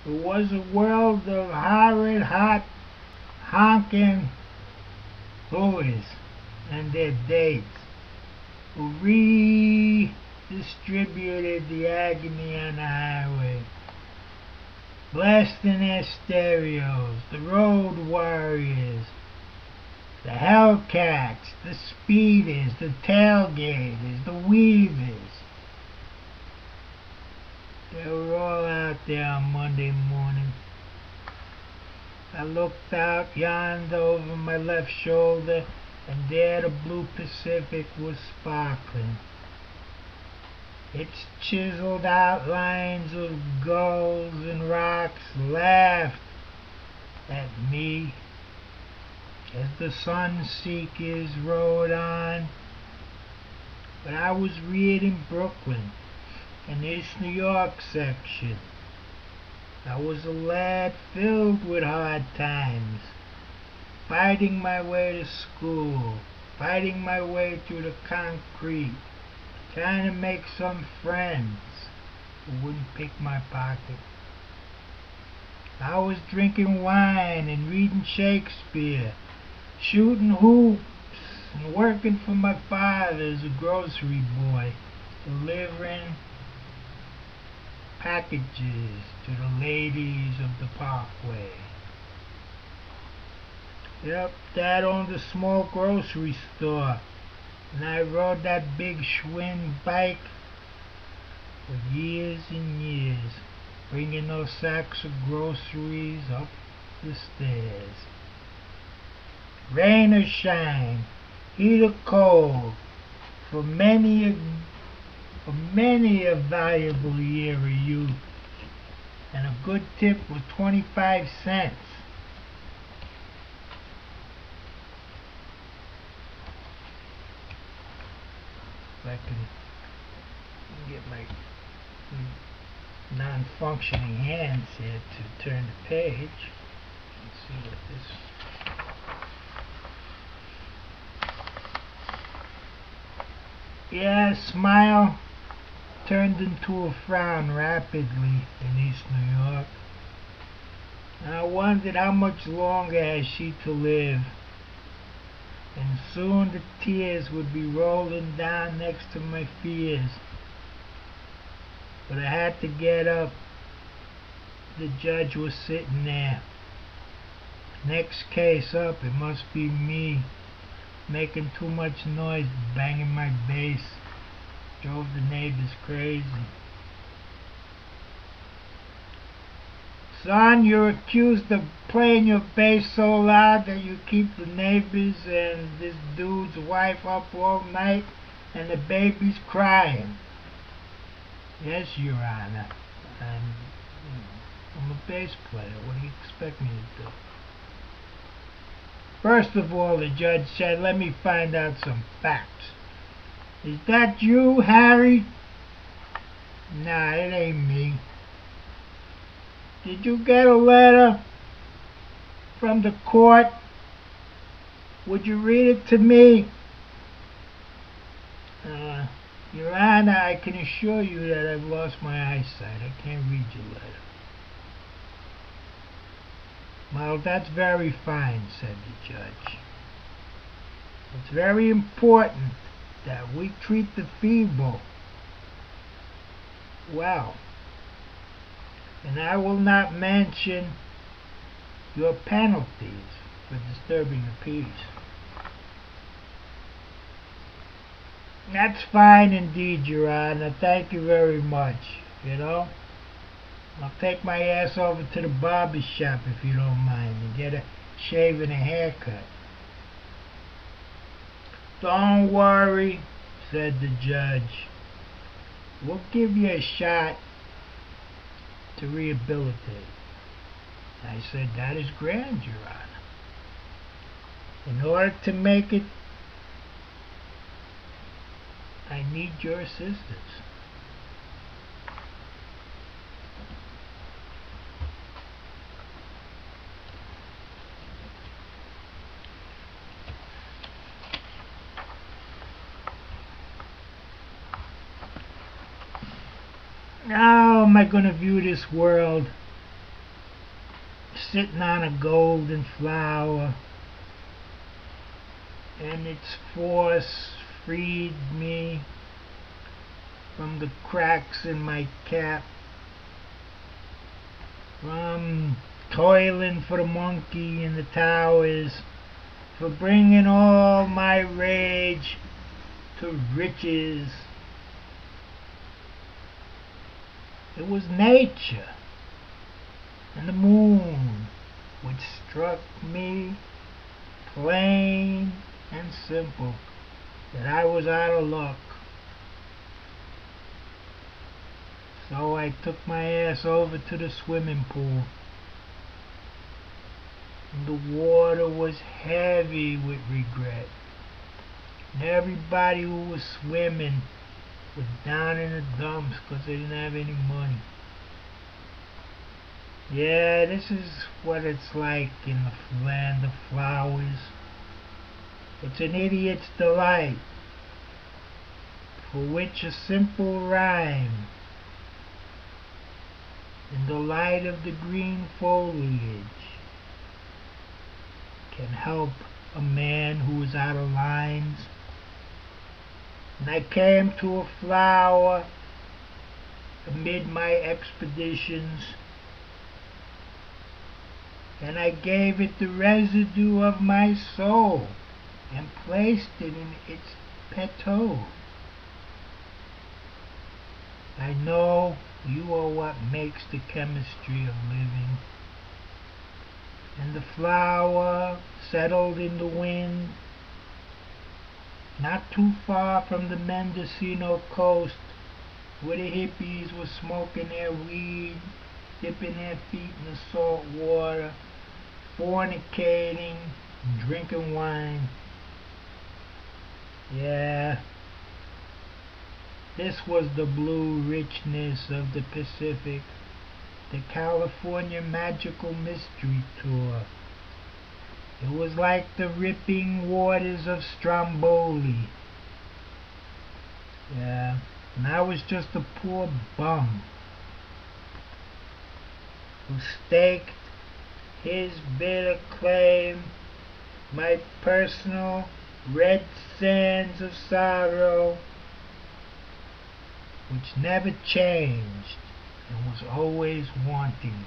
It was a world of horrid, hot, honking boys and their dates who redistributed the agony on the highway, blasting their stereos, the road warriors, the Hellcats, the speeders, the tailgaters, the weavers. They were all out there on Monday morning. I looked out yonder over my left shoulder, and there the blue Pacific was sparkling. Its chiseled outlines of gulls and rocks laughed at me as the sun seekers rode on. But I was reared in Brooklyn, in East New York section. I was a lad filled with hard times, fighting my way to school, fighting my way through the concrete, trying to make some friends who wouldn't pick my pocket. I was drinking wine and reading Shakespeare, shooting hoops and working for my father as a grocery boy, delivering packages to the ladies of the Parkway. Yep, Dad owned a small grocery store, and I rode that big Schwinn bike for years and years, bringing those sacks of groceries up the stairs. Rain or shine, heat or cold, for many a valuable year of youth, and a good tip was 25 cents. If I can get my non-functioning hands here to turn the page. Let's see what this. Yeah, smile turned into a frown rapidly in East New York. And I wondered how much longer has she to live. And soon the tears would be rolling down next to my fears. But I had to get up. The judge was sitting there. Next case up, it must be me, making too much noise, banging my bass. Drove the neighbors crazy. Son, you're accused of playing your bass so loud that you keep the neighbors and this dude's wife up all night and the baby's crying. Yes, Your Honor. I'm a bass player. What do you expect me to do? First of all, the judge said, let me find out some facts. Is that you, Harry? Nah, it ain't me. Did you get a letter from the court? Would you read it to me? Your Honor, I can assure you that I've lost my eyesight. I can't read your letter. Well, that's very fine, said the judge. It's very important that we treat the feeble well. And I will not mention your penalties for disturbing the peace. That's fine indeed, Your Honor. Thank you very much. I'll take my ass over to the barber shop if you don't mind and get a shave and a haircut. Don't worry, said the judge. We'll give you a shot to rehabilitate. I said, that is grand, Your Honor. In order to make it, I need your assistance. How am I going to view this world sitting on a golden flower, and its force freed me from the cracks in my cap, from toiling for the monkey in the towers, for bringing all my rage to riches. It was nature and the moon which struck me plain and simple that I was out of luck. So I took my ass over to the swimming pool, and the water was heavy with regret, and everybody who was swimming was down in the dumps because they didn't have any money. Yeah, this is what it's like in the land of flowers. It's an idiot's delight, for which a simple rhyme in the light of the green foliage can help a man who is out of lines. And I came to a flower amid my expeditions, and I gave it the residue of my soul and placed it in its petal. I know you are what makes the chemistry of living. And the flower settled in the wind, not too far from the Mendocino coast, where the hippies were smoking their weed, dipping their feet in the salt water, fornicating, and drinking wine. Yeah, this was the blue richness of the Pacific, the California Magical Mystery Tour. It was like the ripping waters of Stromboli. Yeah, and I was just a poor bum who staked his bitter claim, my personal red sands of sorrow, which never changed and was always wanting.